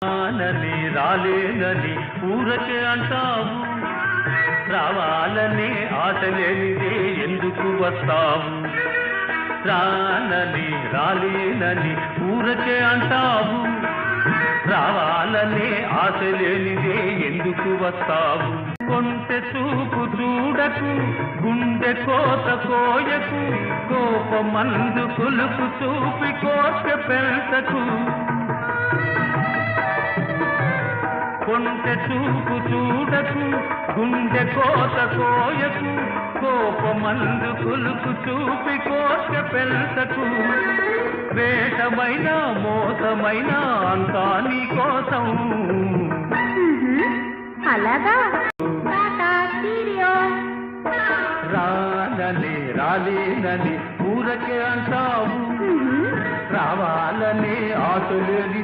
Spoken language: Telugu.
రానని రాలేనని ఊరకే అంటావు, రావాలనే ఆశ లేనిదే ఎందుకు వస్తావు? రానని రాలేనని ఊరకే అంటావు, రావాలనే ఆశ లేనిదే ఎందుకు వస్తావు? కొంటె చూపు చూడకు, గుండె కోత కోయకు, కోపమందు కొలుపు చూపి కోట పెంచకు. కొంటె చూపు చూడకు, గుండె కోత కోయకు, కోపమందు కొలుపు చూపి కోట పెంచకు. వేషమైన మోసమైన అంతా నీ కోసం. అలాగా రానని రాలేనని ఊరకే అంటావు, రావాలని ఆశ లేని